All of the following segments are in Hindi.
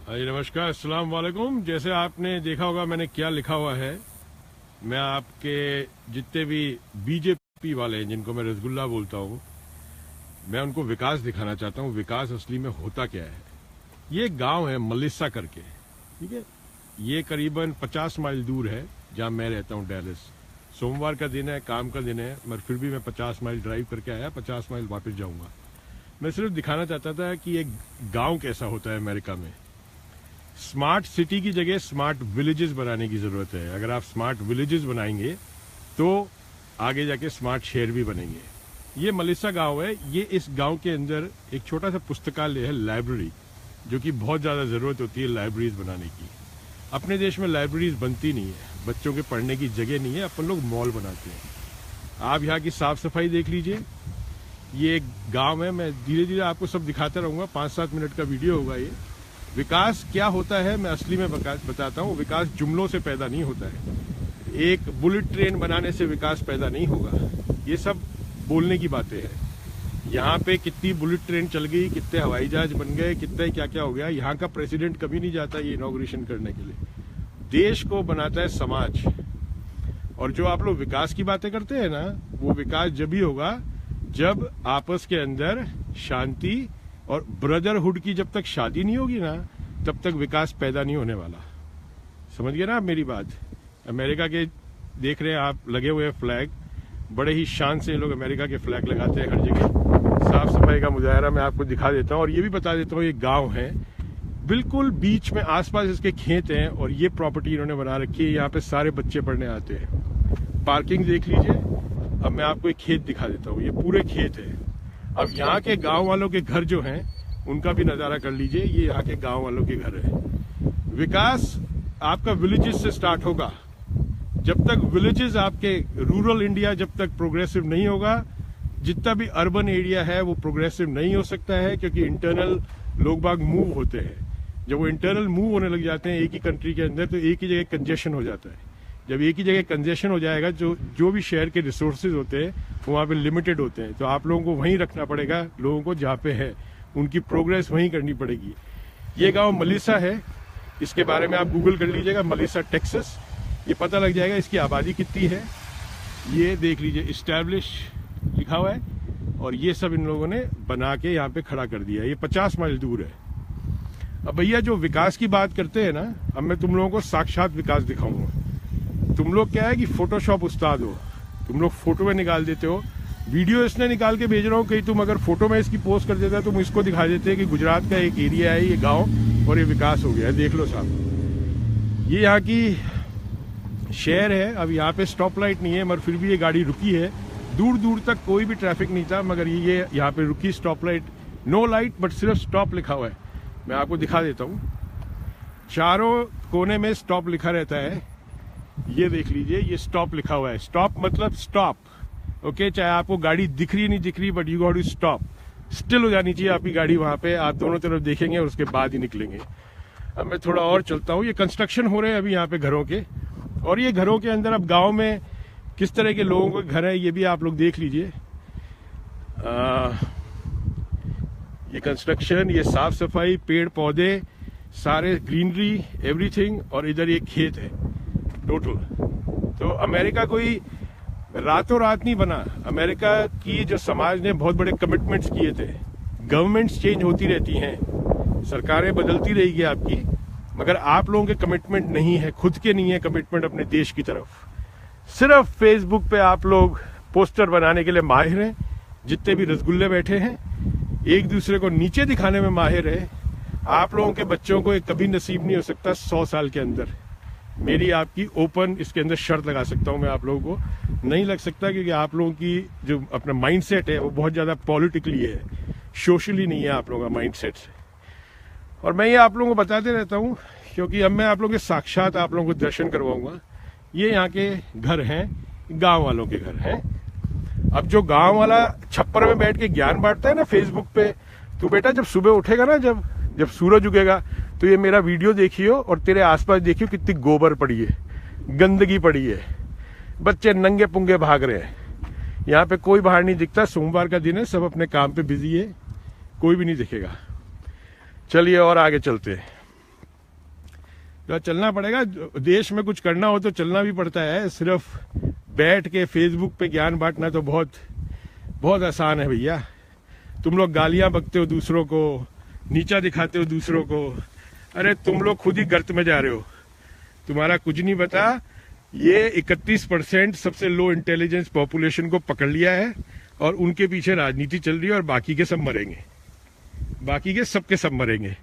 जी नमस्कार, अस्सलाम वालेकुम। जैसे आपने देखा होगा मैंने क्या लिखा हुआ है, मैं आपके जितने भी बीजेपी वाले हैं जिनको मैं रसगुल्ला बोलता हूँ, मैं उनको विकास दिखाना चाहता हूँ। विकास असली में होता क्या है। ये एक गांव है मलिसा करके, ठीक है। ये करीबन 50 माइल दूर है जहाँ मैं रहता हूँ, डैलस। सोमवार का दिन है, काम का दिन है, मगर फिर भी मैं 50 माइल ड्राइव करके आया, 50 माइल वापस जाऊंगा। मैं सिर्फ दिखाना चाहता था कि एक गांव कैसा होता है अमेरिका में। स्मार्ट सिटी की जगह स्मार्ट विलेजेस बनाने की जरूरत है। अगर आप स्मार्ट विलेजेस बनाएंगे तो आगे जाके स्मार्ट शहर भी बनेंगे। ये मलिसा गांव है। ये इस गांव के अंदर एक छोटा सा पुस्तकालय है, लाइब्रेरी, जो कि बहुत ज्यादा जरूरत होती है लाइब्रेरीज बनाने की। अपने देश में लाइब्रेरीज बनती नहीं है, बच्चों के पढ़ने की जगह नहीं है, अपन लोग मॉल बनाते हैं। आप यहाँ की साफ सफाई देख लीजिए। ये एक गांव है, मैं धीरे धीरे आपको सब दिखाता रहूंगा, 5-7 मिनट का वीडियो होगा ये। विकास क्या होता है मैं असली में बताता हूँ। विकास जुमलों से पैदा नहीं होता है। एक बुलेट ट्रेन बनाने से विकास पैदा नहीं होगा। ये सब बोलने की बातें हैं। यहाँ पे कितनी बुलेट ट्रेन चल गई, कितने हवाई जहाज बन गए, कितने क्या क्या हो गया। यहाँ का प्रेसिडेंट कभी नहीं जाता ये इनॉग्रेशन करने के लिए। देश को बनाता है समाज। और जो आप लोग विकास की बातें करते हैं ना, वो विकास जब ही होगा जब आपस के अंदर शांति और ब्रदरहुड की जब तक शादी नहीं होगी ना, तब तक विकास पैदा नहीं होने वाला। समझ गए ना आप मेरी बात। अमेरिका के देख रहे हैं आप लगे हुए फ्लैग, बड़े ही शान से लोग अमेरिका के फ्लैग लगाते हैं हर जगह। साफ सफाई का मुजाहरा मैं आपको दिखा देता हूँ। और ये भी बता देता हूँ, ये गांव है बिल्कुल बीच में, आसपास इसके खेत हैं और ये प्रॉपर्टी इन्होंने बना रखी है। यहाँ पे सारे बच्चे पढ़ने आते हैं। पार्किंग देख लीजिए। अब मैं आपको एक खेत दिखा देता हूँ, ये पूरे खेत है। अब यहाँ के गांव वालों के घर जो हैं उनका भी नजारा कर लीजिए। ये यहाँ के गांव वालों के घर है। विकास आपका विलेजेस से स्टार्ट होगा। जब तक विलेजेस आपके रूरल इंडिया जब तक प्रोग्रेसिव नहीं होगा, जितना भी अर्बन एरिया है वो प्रोग्रेसिव नहीं हो सकता है, क्योंकि इंटरनल लोग बाग मूव होते हैं। जब वो इंटरनल मूव होने लग जाते हैं एक ही कंट्री के अंदर, तो एक ही जगह कंजेशन हो जाता है। जब एक ही जगह कंजेशन हो जाएगा, जो भी शहर के रिसोर्सेज होते हैं वो वहाँ पे लिमिटेड होते हैं। तो आप लोगों को वहीं रखना पड़ेगा, लोगों को जहाँ पे है उनकी प्रोग्रेस वहीं करनी पड़ेगी। ये गांव मलिसा है, इसके बारे में आप गूगल कर लीजिएगा, मलिसा टेक्सास। ये पता लग जाएगा इसकी आबादी कितनी है। ये देख लीजिए, इस्टेब्लिश लिखा हुआ है। और ये सब इन लोगों ने बना के यहाँ पे खड़ा कर दिया है। ये 50 माइल दूर है। अब भैया जो विकास की बात करते हैं ना, अब मैं तुम लोगों को साक्षात विकास दिखाऊंगा। तुम लोग क्या है कि फोटोशॉप उस्ताद हो, तुम लोग फोटो में निकाल देते हो। वीडियो इसने निकाल के भेज रहा हूँ, कहीं तुम अगर फोटो में इसकी पोस्ट कर देता है, तुम इसको दिखा देते हैं कि गुजरात का एक एरिया है ये गांव और ये विकास हो गया है। देख लो साहब, ये यहाँ की शहर है। अब यहाँ पे स्टॉप लाइट नहीं है, मगर फिर भी ये गाड़ी रुकी है। दूर दूर तक कोई भी ट्रैफिक नहीं था, मगर ये यहाँ पे रुकी। Stop light, no light but सिर्फ स्टॉप लिखा हुआ है। मैं आपको दिखा देता हूँ। चारों कोने में स्टॉप लिखा रहता है। ये देख लीजिए, ये स्टॉप लिखा हुआ है। स्टॉप मतलब स्टॉप, ओके। चाहे आपको गाड़ी दिख रही नहीं दिख रही, but you got to stop. Still हो जानी चाहिए आपकी गाड़ी वहां पे। आप दोनों तरफ देखेंगे और उसके बाद ही निकलेंगे। अब मैं थोड़ा और चलता हूँ। ये कंस्ट्रक्शन हो रहे हैं अभी यहाँ पे घरों के। और ये घरों के अंदर अब गाँव में किस तरह के लोगों के घर है ये भी आप लोग देख लीजिए। ये कंस्ट्रक्शन, ये साफ सफाई, पेड़ पौधे, सारे ग्रीनरी, एवरीथिंग। और इधर ये खेत है टोटल। तो अमेरिका कोई रातों रात नहीं बना। अमेरिका की जो समाज ने बहुत बड़े कमिटमेंट्स किए थे। गवर्नमेंट्स चेंज होती रहती हैं, सरकारें बदलती रहेगी आपकी, मगर आप लोगों के कमिटमेंट नहीं है, खुद के नहीं है कमिटमेंट अपने देश की तरफ। सिर्फ फेसबुक पे आप लोग पोस्टर बनाने के लिए माहिर हैं। जितने भी रसगुल्ले बैठे हैं एक दूसरे को नीचे दिखाने में माहिर है। आप लोगों के बच्चों को ये कभी नसीब नहीं हो सकता 100 साल के अंदर। मेरी आपकी ओपन इसके अंदर शर्त लगा सकता हूं मैं, आप लोगों को नहीं लग सकता, क्योंकि आप लोगों की जो अपना माइंडसेट है वो बहुत ज्यादा पॉलिटिकली है, सोशली नहीं है आप लोगों का माइंडसेट। और मैं ये आप लोगों को बताते रहता हूँ, क्योंकि अब मैं आप लोगों के साक्षात आप लोगों को दर्शन करवाऊंगा। ये यहाँ के घर हैं, गांव वालों के घर हैं। अब जो गांव वाला छप्पर में बैठ के ज्ञान बांटता है ना फेसबुक पे, तो बेटा जब सुबह उठेगा ना, जब सूरज उगेगा, तो ये मेरा वीडियो देखियो और तेरे आसपास देखियो कितनी गोबर पड़ी है, गंदगी पड़ी है, बच्चे नंगे पुंगे भाग रहे हैं। यहाँ पे कोई बाहर नहीं दिखता। सोमवार का दिन है, सब अपने काम पे बिजी है, कोई भी नहीं दिखेगा। चलिए और आगे चलते हैं। तो चलना पड़ेगा। देश में कुछ करना हो तो चलना भी पड़ता है। सिर्फ बैठ के फेसबुक पे ज्ञान बांटना तो बहुत बहुत आसान है भैया। तुम लोग गालियां बकते हो दूसरों को, नीचा दिखाते हो दूसरों को। अरे तुम लोग खुद ही गर्त में जा रहे हो, तुम्हारा कुछ नहीं पता। ये 31% सबसे लो इंटेलिजेंस पॉपुलेशन को पकड़ लिया है और उनके पीछे राजनीति चल रही है और बाकी के सब मरेंगे, बाकी के सबके सब मरेंगे।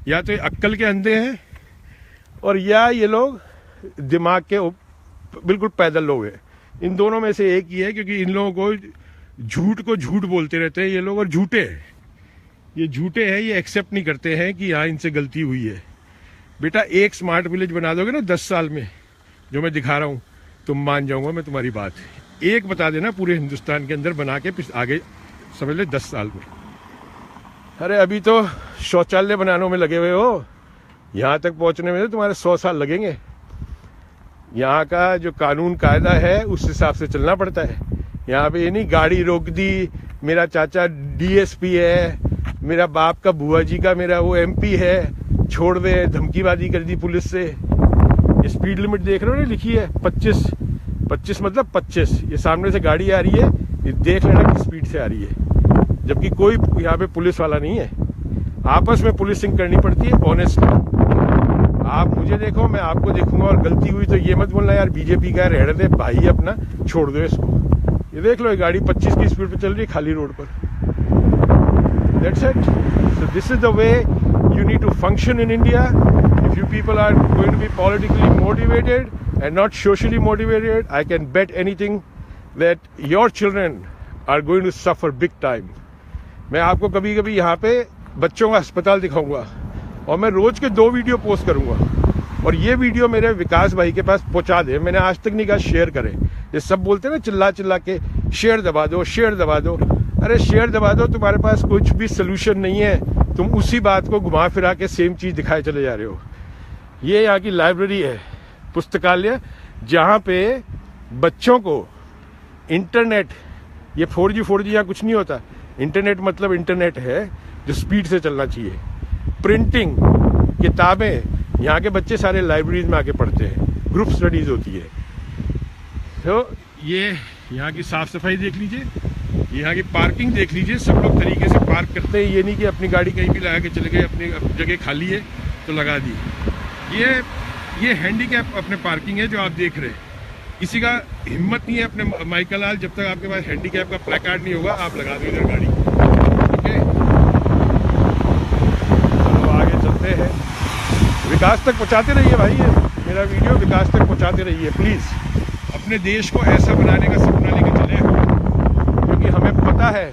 या तो ये अक्कल के अंधे हैं और या ये लोग दिमाग के बिल्कुल पैदल लोग हैं। इन दोनों में से एक ही है, क्योंकि इन लोगों को झूठ को झूठ बोलते रहते हैं ये लोग, और झूठे हैं, ये झूठे हैं। ये एक्सेप्ट नहीं करते हैं कि हाँ इनसे गलती हुई है। बेटा एक स्मार्ट विलेज बना दोगे ना 10 साल में, जो मैं दिखा रहा हूँ, तुम मान जाऊंगा मैं तुम्हारी बात। एक बता देना पूरे हिंदुस्तान के अंदर बना के आगे समझ ले 10 साल में। अरे अभी तो शौचालय बनाने में लगे हुए हो, यहाँ तक पहुँचने में तो तुम्हारे 100 साल लगेंगे। यहाँ का जो कानून कायदा है उस हिसाब से चलना पड़ता है। यहाँ पे ये नहीं गाड़ी रोक दी, मेरा चाचा डीएसपी है, मेरा बाप का बुआ जी का मेरा वो एमपी है, छोड़ दे, धमकीबाजी कर दी पुलिस से। ये स्पीड लिमिट देख रहे हो ना लिखी है 25 मतलब 25। ये सामने से गाड़ी आ रही है, ये देख लेना किस स्पीड से आ रही है, जबकि कोई यहाँ पे पुलिस वाला नहीं है। आपस में पुलिसिंग करनी पड़ती है ऑनेस्टली। आप मुझे देखो, मैं आपको देखूंगा, और गलती हुई तो ये मत बोलना यार बीजेपी का रहने दे भाई, अपना छोड़ दो इसको। ये देख लो, ये गाड़ी 25 की स्पीड पे चल रही है खाली रोड पर। That's it. So this is the way you need to function in India. If you people are going to be politically motivated and not socially motivated, I can bet anything that your children are going to suffer big time. मैं आपको कभी कभी यहाँ पे बच्चों का अस्पताल दिखाऊंगा और मैं रोज के 2 वीडियो पोस्ट करूंगा, और ये वीडियो मेरे विकास भाई के पास पहुंचा दे। मैंने आज तक नहीं कहा शेयर करें। ये सब बोलते हैं ना चिल्ला चिल्ला के शेयर दबा दो, शेयर दबा दो। अरे शेयर दबा दो, तुम्हारे पास कुछ भी सोल्यूशन नहीं है, तुम उसी बात को घुमा फिरा के सेम चीज दिखाए चले जा रहे हो। ये यहाँ की लाइब्रेरी है, पुस्तकालय, जहाँ पे बच्चों को इंटरनेट, ये 4G 4G यहाँ कुछ नहीं होता। इंटरनेट मतलब इंटरनेट है जो स्पीड से चलना चाहिए। प्रिंटिंग, किताबें, यहाँ के बच्चे सारे लाइब्रेरीज में आके पढ़ते हैं, ग्रुप स्टडीज होती है। तो ये यहाँ की साफ सफाई देख लीजिए, यहाँ की पार्किंग देख लीजिए। सब लोग तरीके से पार्क करते हैं, ये नहीं कि अपनी गाड़ी कहीं भी लगा के चले गए, अपनी जगह खाली है तो लगा दी। ये हैंडीकैप अपने पार्किंग है जो आप देख रहे हैं। किसी का हिम्मत नहीं है अपने माइकल लाल, जब तक आपके पास हैंडीकैप का प्ले कार्ड नहीं होगा आप लगा दो इधर गाड़ी। ठीक है, चलो आगे चलते हैं। विकास तक पहुँचाते रहिए भाई, ये मेरा वीडियो विकास तक पहुँचाते रहिए प्लीज़। अपने देश को ऐसा बनाने का सपना लेके चले, क्योंकि हमें पता है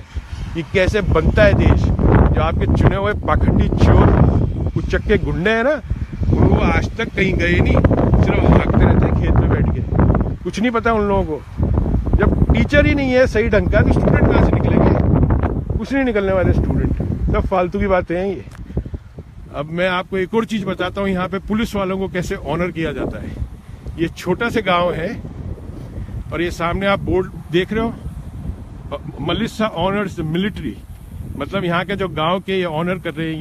कि कैसे बनता है देश। जो आपके चुने हुए पाखंडी चोर उच्चक्के गुंडे हैं ना, वो आज तक कहीं गए नहीं, सिर्फ भागते रहते हैं खेत में बैठ के। कुछ नहीं पता उन लोगों को। जब टीचर ही नहीं है सही ढंग का तो स्टूडेंट कहाँ से निकलेंगे? कुछ नहीं निकलने वाले स्टूडेंट, सब फालतू की बातें हैं ये। अब मैं आपको एक और चीज़ बताता हूँ, यहाँ पे पुलिस वालों को कैसे ऑनर किया जाता है। ये छोटा सा गाँव है और ये सामने आप बोर्ड देख रहे हो, मलिसा ऑनर्स मिलिट्री, मतलब यहाँ के जो गांव के ये ऑनर कर रहे हैं।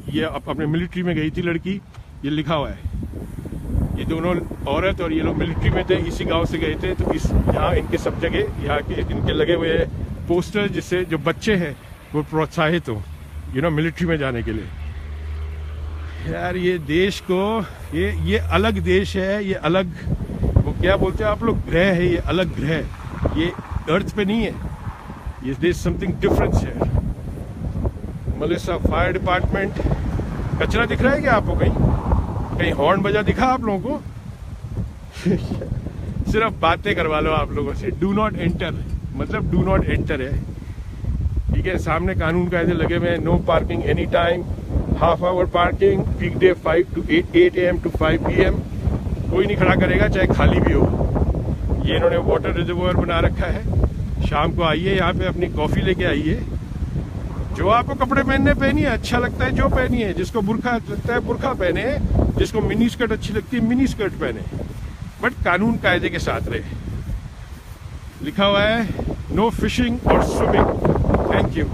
ये अपने मिलिट्री में गई थी लड़की, ये लिखा हुआ है। ये दोनों औरत और ये लोग मिलिट्री में थे, इसी गांव से गए थे। तो इस यहाँ इनके सब जगह यहाँ के इनके लगे हुए पोस्टर, जिससे जो बच्चे हैं वो प्रोत्साहित हो मिलिट्री में जाने के लिए। यार ये देश को, ये अलग देश है, ये अलग, वो क्या बोलते हैं आप लोग, ग्रह है, ये अलग ग्रह, ये अर्थ पे नहीं है। ये देश समथिंग डिफरेंस है। मलिसा फायर डिपार्टमेंट, कचरा दिख रहा है क्या आपको? कहीं हॉर्न बजा दिखा आप लोगों को? सिर्फ बातें करवा लो आप लोगों से। डू नॉट एंटर मतलब डू नॉट एंटर है। ठीक है, सामने कानून कायदे लगे हुए हैं। No parking any time, half hour parking, weekday 5 to 8 AM to 5 PM। कोई नहीं खड़ा करेगा चाहे खाली भी हो। ये इन्होंने वाटर रिजर्वोयर बना रखा है। शाम को आइए यहाँ पे, अपनी कॉफी लेके आइए। जो आपको कपड़े पहनिए, अच्छा लगता है जो पहनिए। जिसको बुरखा लगता है बुरखा पहने, जिसको मिनी स्कर्ट अच्छी लगती है मिनी स्कर्ट पहने, बट कानून कायदे के साथ रहे। लिखा हुआ है नो फिशिंग और स्विमिंग। Thank you.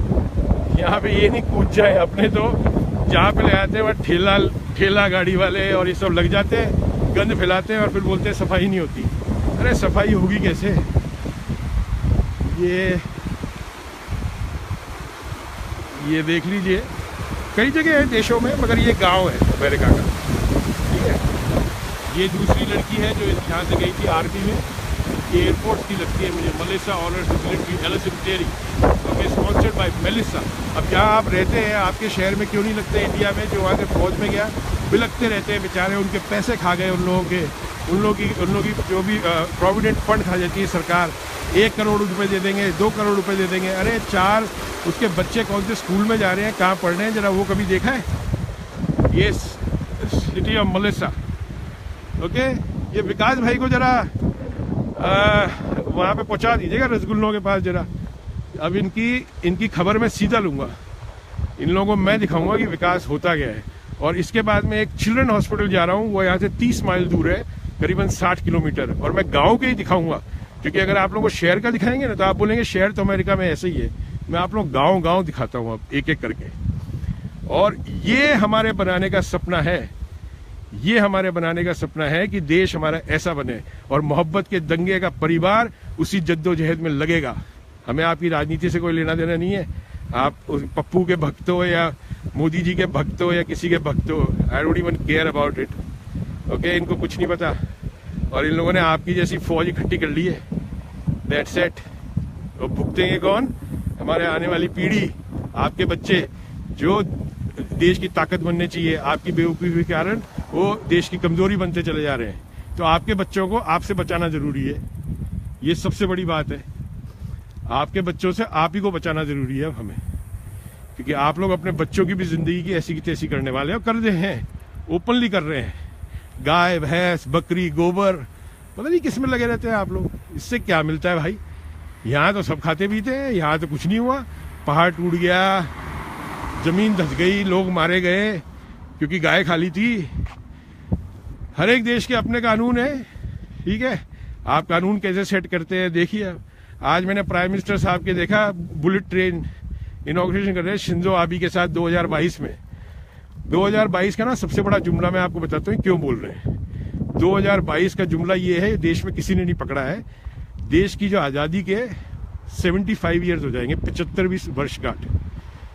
यहाँ पे ये नहीं कूद जाए अपने तो जहाँ पे ले आते हैं वहाँ ठेला गाड़ी वाले और ये सब लग जाते हैं, गंद फैलाते हैं और फिर बोलते हैं सफाई नहीं होती। अरे सफाई होगी कैसे? ये देख लीजिए, कई जगह है देशों में, मगर ये गांव है अमेरिका का, ठीक है। ये दूसरी लड़की है जो यहाँ से गई थी आर्मी में, ये एयरपोर्ट की लगती है मुझे, मेलिसा ऑनर्स मिलिट्री एलिसटेरी, ओके, स्पॉन्सर्ड बाय मेलिसा। अब जहाँ आप रहते हैं आपके शहर में क्यों नहीं लगते इंडिया में? जो वहाँ से फौज में गया बिलकते रहते हैं बेचारे, उनके पैसे खा गए उन लोगों की जो भी प्रोविडेंट फंड खा जाती है सरकार। 1 करोड़ रुपए दे देंगे, 2 करोड़ रुपए दे देंगे। अरे 4 उसके बच्चे कौन से स्कूल में जा रहे हैं, कहाँ पढ़ रहे हैं, जरा वो कभी देखा है? ये सिटी ऑफ मेलिसा, ओके। ये विकास भाई को जरा वहाँ पे पहुँचा दीजिएगा रसगुल्लों के पास जरा। अब इनकी खबर मैं सीधा लूँगा, इन लोगों को मैं दिखाऊंगा कि विकास होता गया है। और इसके बाद में एक चिल्ड्रन हॉस्पिटल जा रहा हूँ, वो यहाँ से 30 माइल दूर है, करीबन 60 किलोमीटर, और मैं गांव के ही दिखाऊंगा। क्योंकि अगर आप लोगों को शहर का दिखाएंगे ना तो आप बोलेंगे शहर तो अमेरिका में ऐसे ही है। मैं आप लोग गांव दिखाता हूँ अब एक एक करके। और ये हमारे बनाने का सपना है, ये हमारे बनाने का सपना है कि देश हमारा ऐसा बने और मोहब्बत के दंगे का परिवार उसी जद्दोजहद में लगेगा। हमें आपकी राजनीति से कोई लेना देना नहीं है। आप पप्पू के भक्त हो या मोदी जी के भक्त हो या किसी के भक्त हो, I don't even care about it, okay. इनको कुछ नहीं पता, और इन लोगों ने आपकी जैसी फौज इकट्ठी कर ली है, दैट्स इट। तो भुगतेंगे कौन? हमारे आने वाली पीढ़ी, आपके बच्चे जो देश की ताकत बनने चाहिए, आपकी बेवकूफ़ी के कारण वो देश की कमजोरी बनते चले जा रहे हैं। तो आपके बच्चों को आपसे बचाना जरूरी है, ये सबसे बड़ी बात है। आपके बच्चों से आप ही को बचाना जरूरी है अब हमें, क्योंकि आप लोग अपने बच्चों की भी जिंदगी की ऐसी की तैसी करने वाले हैं, और कर रहे हैं, ओपनली कर रहे हैं। गाय भैंस बकरी गोबर पता नहीं किस में लगे रहते हैं आप लोग। इससे क्या मिलता है भाई? यहाँ तो सब खाते पीते हैं, यहाँ तो कुछ नहीं हुआ। पहाड़ टूट गया, जमीन धस गई, लोग मारे गए क्योंकि गाय खा ली थी। हर एक देश के अपने कानून है, ठीक है। आप कानून कैसे सेट करते हैं देखिए। आज मैंने प्राइम मिनिस्टर साहब के देखा बुलेट ट्रेन इनॉग्रेशन कर रहे हैं शिंजो आबे के साथ 2022 में। 2022 का ना सबसे बड़ा जुमला मैं आपको बताता हूँ क्यों बोल रहे हैं। 2022 का जुमला ये है, देश में किसी ने नहीं पकड़ा है। देश की जो आज़ादी के 75 ईयर्स हो जाएंगे, 75वीं वर्षगांठ।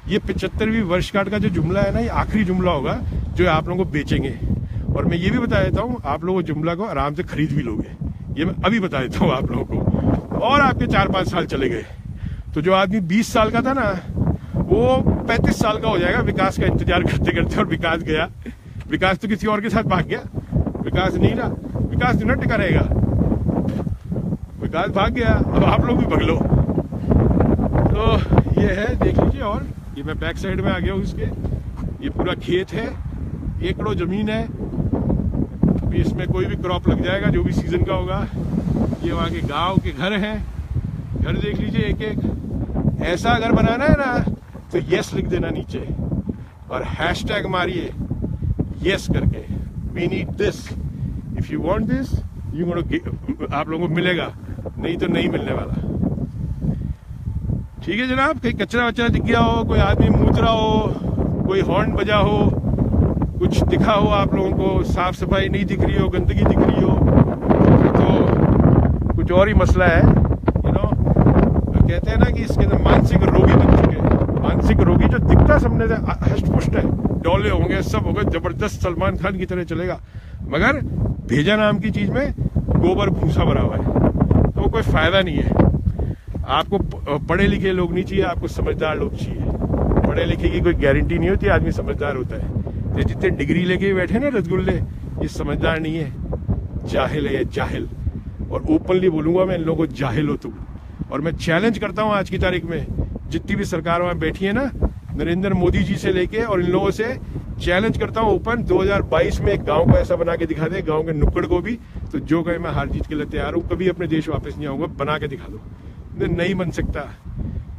ये 75वीं वर्षगांठ का जो जुमला है ना, ये आखिरी जुमला होगा जो आप लोगों को बेचेंगे। और मैं ये भी बता देता हूँ, आप लोग जुमला को आराम से खरीद भी लोगे, ये मैं अभी बता देता हूँ आप लोगों को। और आपके 4-5 साल चले गए तो जो आदमी 20 साल का था ना, वो 35 साल का हो जाएगा विकास का इंतजार करते करते। और विकास गया, विकास तो किसी और के साथ भाग गया, विकास नहीं रहा, विकास नहीं टिका रहेगा, विकास भाग गया। अब आप लोग भी भाग लो। तो ये है, देख लीजिए। और ये मैं बैक साइड में आ गया हूँ इसके, ये पूरा खेत है, एकड़ों जमीन है। अभी इसमें कोई भी क्रॉप लग जाएगा जो भी सीजन का होगा। ये वहाँ के गांव के घर हैं, घर देख लीजिए एक एक। ऐसा अगर बनाना है ना तो यस लिख देना नीचे और हैशटैग मारिए यस करके, we need this, if you want this you gonna, आप लोगों को मिलेगा, नहीं तो नहीं मिलने वाला। ठीक है जनाब। कहीं कचरा वचरा दिख गया हो, कोई आदमी मूत रहा हो, कोई हॉर्न बजा हो, कुछ दिखा हो आप लोगों को, साफ सफाई नहीं दिख रही हो, गंदगी दिख रही हो, तो कुछ और ही मसला है। यू नो, कहते हैं ना कि इसके अंदर मानसिक रोगी बन चुके हैं। मानसिक रोगी जो दिखता सामने से हष्ट-पुष्ट है, डोले होंगे, सब होंगे, जबरदस्त सलमान खान की तरह चलेगा, मगर भेजा नाम की चीज में गोबर भूसा भरा हुआ है, तो कोई फायदा नहीं है। आपको पढ़े लिखे लोग नहीं चाहिए, आपको समझदार लोग चाहिए। पढ़े लिखे की कोई गारंटी नहीं होती आदमी समझदार होता है। तो जितने डिग्री लेके बैठे ना रसगुल्ले, ये समझदार नहीं है, जाहिल है, जाहिल। और ओपनली बोलूंगा मैं इन लोगों को, जाहिल हो तुम। और मैं चैलेंज करता हूं आज की तारीख में जितनी भी सरकार वहां बैठी है ना, नरेंद्र मोदी जी से लेके और इन लोगों से चैलेंज करता हूं ओपन, 2022 में एक गांव को ऐसा बना के दिखा दे, गांव के नुक्कड़ को भी, तो जो कहे मैं हार जीत के लिए तैयार हूं, कभी अपने देश वापस नहीं आऊंगा, बना के दिखा दो। नहीं बन सकता,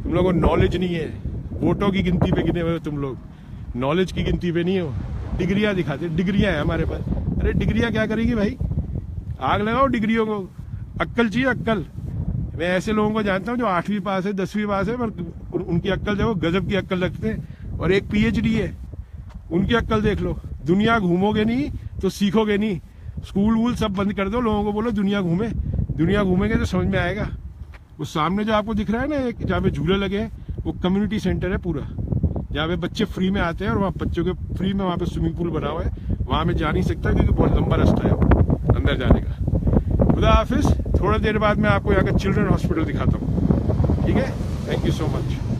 तुम लोगों को नॉलेज नहीं है, वोटों की गिनती पे गिने हुए हो तुम लोग, नॉलेज की गिनती पे नहीं हो। डिग्रियां दिखाते, डिग्रियां है हमारे पास। अरे डिग्रियां क्या करेगी भाई? आग लगाओ डिग्रियों को, अक्ल चाहिए, अक्ल। मैं ऐसे लोगों को जानता हूँ जो 8वीं पास है, 10वीं पास है, पर उनकी अक्ल देखो, गजब की अक्ल रखते हैं, और एक PhD है, उनकी अक्ल देख लो। दुनिया घूमोगे नहीं तो सीखोगे नहीं। स्कूल वूल सब बंद कर दो, लोगों को बोलो दुनिया घूमे। दुनिया घूमेंगे तो समझ में आएगा। वो सामने जो आपको दिख रहा है ना, एक जहाँ पे झूले लगे हैं, वो कम्युनिटी सेंटर है पूरा, जहाँ पे बच्चे फ्री में आते हैं। और वहाँ बच्चों के फ्री में वहाँ पे स्विमिंग पूल बना हुआ है। वहाँ में जा नहीं सकता क्योंकि बहुत लंबा रास्ता है अंदर जाने का। खुदा हाफिज। थोड़ा देर बाद मैं आपको यहाँ का चिल्ड्रन हॉस्पिटल दिखाता हूँ, ठीक है? Thank you so much.